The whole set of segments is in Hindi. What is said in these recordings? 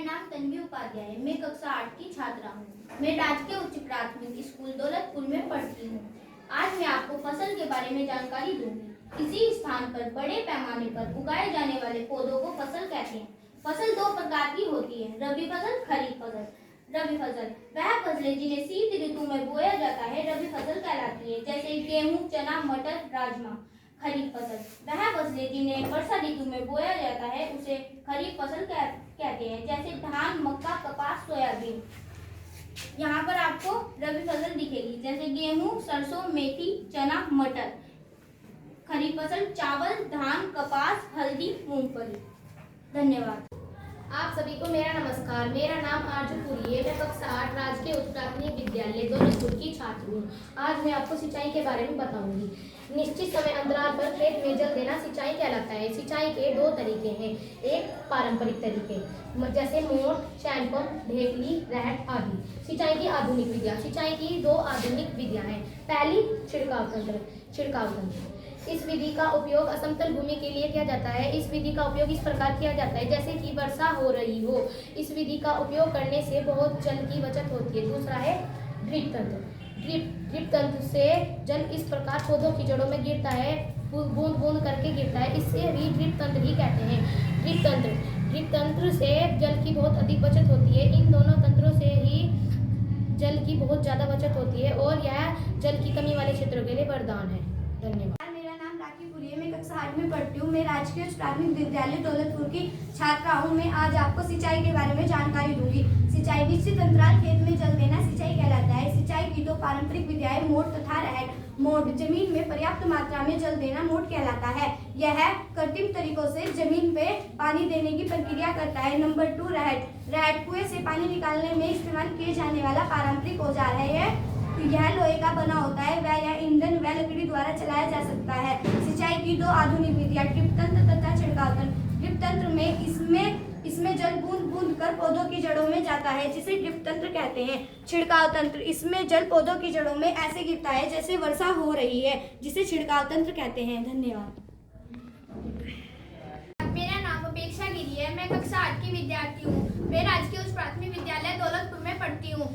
नाम तन्वी उपाध्याय है। मैं कक्षा 8 की छात्रा हूँ। मैं राजकीय उच्च प्राथमिक स्कूल दौलतपुर में पढ़ती हूँ। आज मैं आपको फसल के बारे में जानकारी दूंगी। किसी स्थान पर बड़े पैमाने पर उगाए जाने वाले पौधों को फसल कहते हैं। फसल दो प्रकार की होती है, रबी फसल, खरीफ फसल। रबी फसल वह फसलें जिन्हें शीत ऋतु में बोया जाता है रबी फसल कहलाती है, जैसे गेहूं, चना, मटर, राजमा। खरीफ फसल वह फसलें जिन्हें वर्षा ऋतु में बोया जाता है उसे खरीफ फसल कहते हैं, जैसे धान, मक्का, कपास, सोयाबीन। यहाँ पर आपको रबी फसल दिखेगी, जैसे गेहूं, सरसों, मेथी, चना, मटर। खरीफ फसल चावल, धान, कपास, हल्दी, मूंगफली। धन्यवाद। आप सभी को मेरा नमस्कार। मेरा नाम आरजू पुरी है। मैं कक्षा 8 राजकीय उच्च प्राथमिक विद्यालय दौलतपुर की छात्र हूँ। आज मैं आपको सिंचाई के बारे में बताऊंगी। निश्चित समय अंतराल पर खेत में जल देना सिंचाई कहलाता है। सिंचाई के दो तरीके हैं। एक पारंपरिक तरीके जैसे मोट, हैंडपंप, ढेकली, रहट आदि। सिंचाई की आधुनिक विधियाँ। सिंचाई की दो आधुनिक विधियाँ हैं। पहली छिड़काव तंत्र। इस विधि का उपयोग असमतल भूमि के लिए किया जाता है। इस विधि का उपयोग इस प्रकार किया जाता है जैसे कि वर्षा हो रही हो। इस विधि का उपयोग करने से बहुत जल की बचत होती है। दूसरा है ड्रिप तंत्र। ड्रिप तंत्र से जल इस प्रकार पौधों की जड़ों में गिरता है, बूंद बूंद करके गिरता है। इससे भी ड्रिप तंत्र ही कहते हैं। ड्रिप तंत्र से जल की बहुत अधिक बचत होती है। इन दोनों तंत्रों से ही जल की बहुत ज़्यादा बचत होती है और यह जल की कमी वाले क्षेत्रों के लिए वरदान है। धन्यवाद। मैं कक्षा 8 में पढ़ती हूँ। मैं राजकीय प्राथमिक विद्यालय दौलतपुर की छात्रा हूँ। मैं आज आपको सिंचाई के बारे में जानकारी दूंगी। सिंचाई निश्चित अंतराल खेत में जल देना सिंचाई कहलाता है। सिंचाई की दो पारंपरिक विधियाएं मोट तथा रहट। मोट जमीन में पर्याप्त मात्रा में जल देना मोट कहलाता है। यह कृत्रिम तरीकों से जमीन पे पानी देने की प्रक्रिया करता है। नंबर 2 रहट कुएं से पानी निकालने में इस्तेमाल किए जाने वाला पारंपरिक औजार है। यह लोहे का बना होता है। वह या ईंधन व लकड़ी द्वारा चलाया जा सकता है। सिंचाई की दो आधुनिक विधियां ड्रिप तंत्र तथा छिड़काव तंत्र। ड्रिप तंत्र में इसमें जल बूंद बूंद कर पौधों की जड़ों में जाता है, जिसे ड्रिप तंत्र कहते हैं। छिड़काव तंत्र इसमें जल पौधों की जड़ों में ऐसे गिरता है जैसे वर्षा हो रही है, जिसे छिड़काव तंत्र कहते हैं। धन्यवाद। मेरा नाम अपेक्षा गिरी है। मैं कक्षा 8 की विद्यार्थी हूँ। मैं राजकीय उच्च प्राथमिक विद्यालय दौलतपुर में पढ़ती हूँ।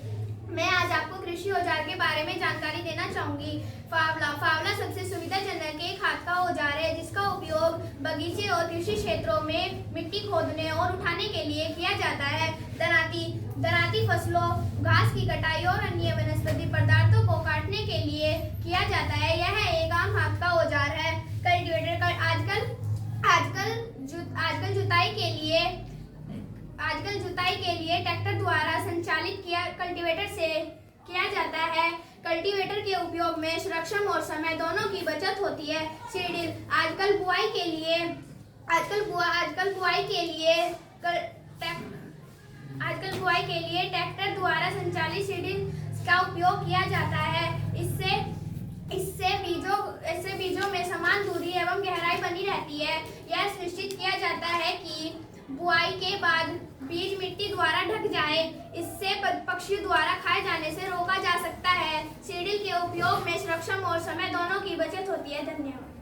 मैं आज आपको कृषि औजार के बारे में जानकारी देना चाहूंगी। फावला सबसे सुविधाजनक एक हाथ का औजार है, जिसका उपयोग बगीचे और कृषि क्षेत्रों में मिट्टी खोदने और उठाने के लिए किया जाता है। दराती फसलों, घास की कटाई और अन्य वनस्पति पदार्थों को काटने के लिए किया जाता है। यह एक आम हाथ का औजार है। कल्टीवेटर का आजकल जुताई के लिए ट्रैक्टर द्वारा संचालित कल्टीवेटर से किया जाता है। कल्टीवेटर के उपयोग में श्रम और समय दोनों की बचत होती है। सीडिल आजकल बुआई के लिए ट्रैक्टर द्वारा संचालित सीडिल का उपयोग किया जाता है। इससे बीजों में समान दूरी एवं गहराई बनी रहती है। यह सुनिश्चित किया जाता है कि बुआई के बाद बीज मिट्टी द्वारा ढक जाए। इससे पक्षियों द्वारा खाए जाने से रोका जा सकता है। सीडिल के उपयोग में श्रम और समय दोनों की बचत होती है। धन्यवाद।